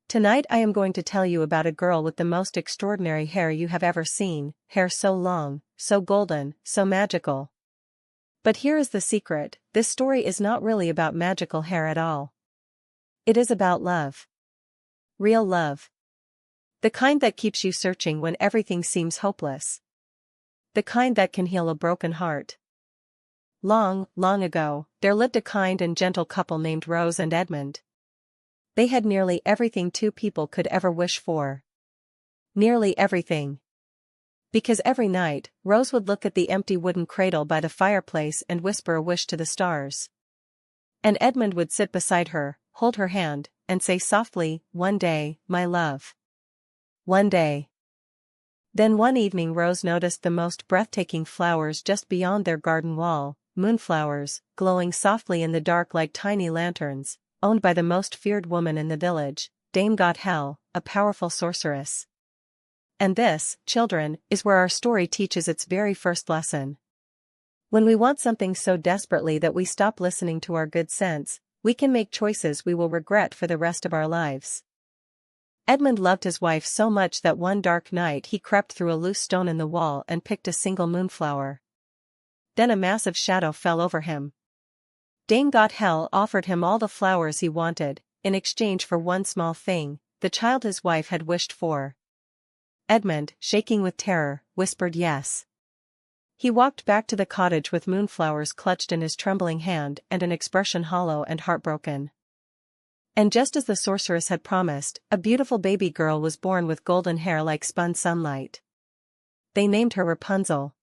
Tonight I am going to tell you about a girl with the most extraordinary hair you have ever seen, hair so long, so golden, so magical. But here is the secret, this story is not really about magical hair at all. It is about love. Real love. The kind that keeps you searching when everything seems hopeless. The kind that can heal a broken heart. Long, long ago, there lived a kind and gentle couple named Rose and Edmund. They had nearly everything two people could ever wish for. Nearly everything. Because every night, Rose would look at the empty wooden cradle by the fireplace and whisper a wish to the stars. And Edmund would sit beside her, hold her hand, and say softly, "One day, my love. One day." Then one evening Rose noticed the most breathtaking flowers just beyond their garden wall, moonflowers, glowing softly in the dark like tiny lanterns, owned by the most feared woman in the village, Dame Gothel, a powerful sorceress. And this, children, is where our story teaches its very first lesson. When we want something so desperately that we stop listening to our good sense, we can make choices we will regret for the rest of our lives. Edmund loved his wife so much that one dark night he crept through a loose stone in the wall and picked a single moonflower. Then a massive shadow fell over him. Dame Gothel offered him all the flowers he wanted, in exchange for one small thing, the child his wife had wished for. Edmund, shaking with terror, whispered yes. He walked back to the cottage with moonflowers clutched in his trembling hand and an expression hollow and heartbroken. And just as the sorceress had promised, a beautiful baby girl was born with golden hair like spun sunlight. They named her Rapunzel.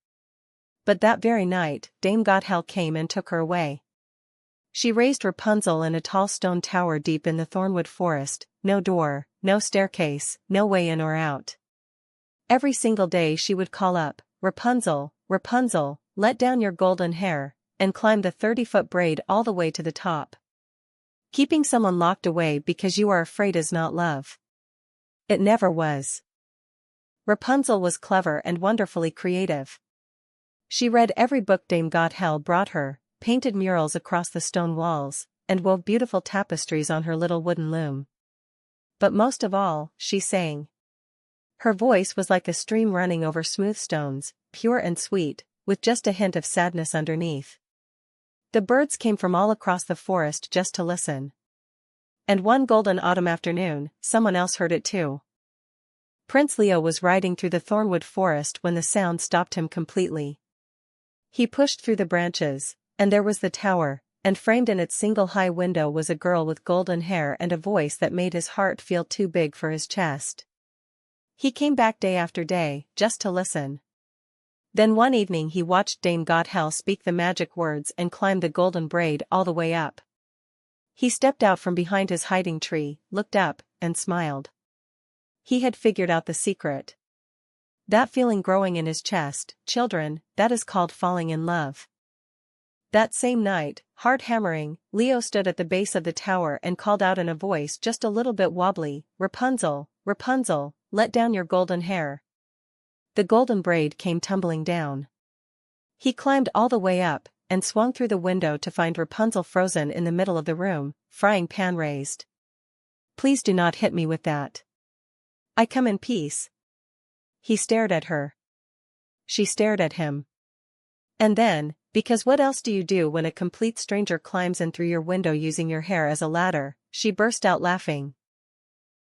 But that very night, Dame Gothel came and took her away. She raised Rapunzel in a tall stone tower deep in the thornwood forest, no door, no staircase, no way in or out. Every single day she would call up, "Rapunzel, Rapunzel, let down your golden hair," and climb the 30-foot braid all the way to the top. Keeping someone locked away because you are afraid is not love. It never was. Rapunzel was clever and wonderfully creative. She read every book Dame Gothel brought her, painted murals across the stone walls, and wove beautiful tapestries on her little wooden loom. But most of all, she sang. Her voice was like a stream running over smooth stones, pure and sweet, with just a hint of sadness underneath. The birds came from all across the forest just to listen. And one golden autumn afternoon, someone else heard it too. Prince Leo was riding through the thornwood forest when the sound stopped him completely. He pushed through the branches, and there was the tower, and framed in its single high window was a girl with golden hair and a voice that made his heart feel too big for his chest. He came back day after day, just to listen. Then one evening he watched Dame Gothel speak the magic words and climb the golden braid all the way up. He stepped out from behind his hiding tree, looked up, and smiled. He had figured out the secret. That feeling growing in his chest, children, that is called falling in love. That same night, heart hammering, Leo stood at the base of the tower and called out in a voice just a little bit wobbly, "Rapunzel, Rapunzel, let down your golden hair." The golden braid came tumbling down. He climbed all the way up, and swung through the window to find Rapunzel frozen in the middle of the room, frying pan raised. "Please do not hit me with that. I come in peace." He stared at her. She stared at him. And then, because what else do you do when a complete stranger climbs in through your window using your hair as a ladder, she burst out laughing.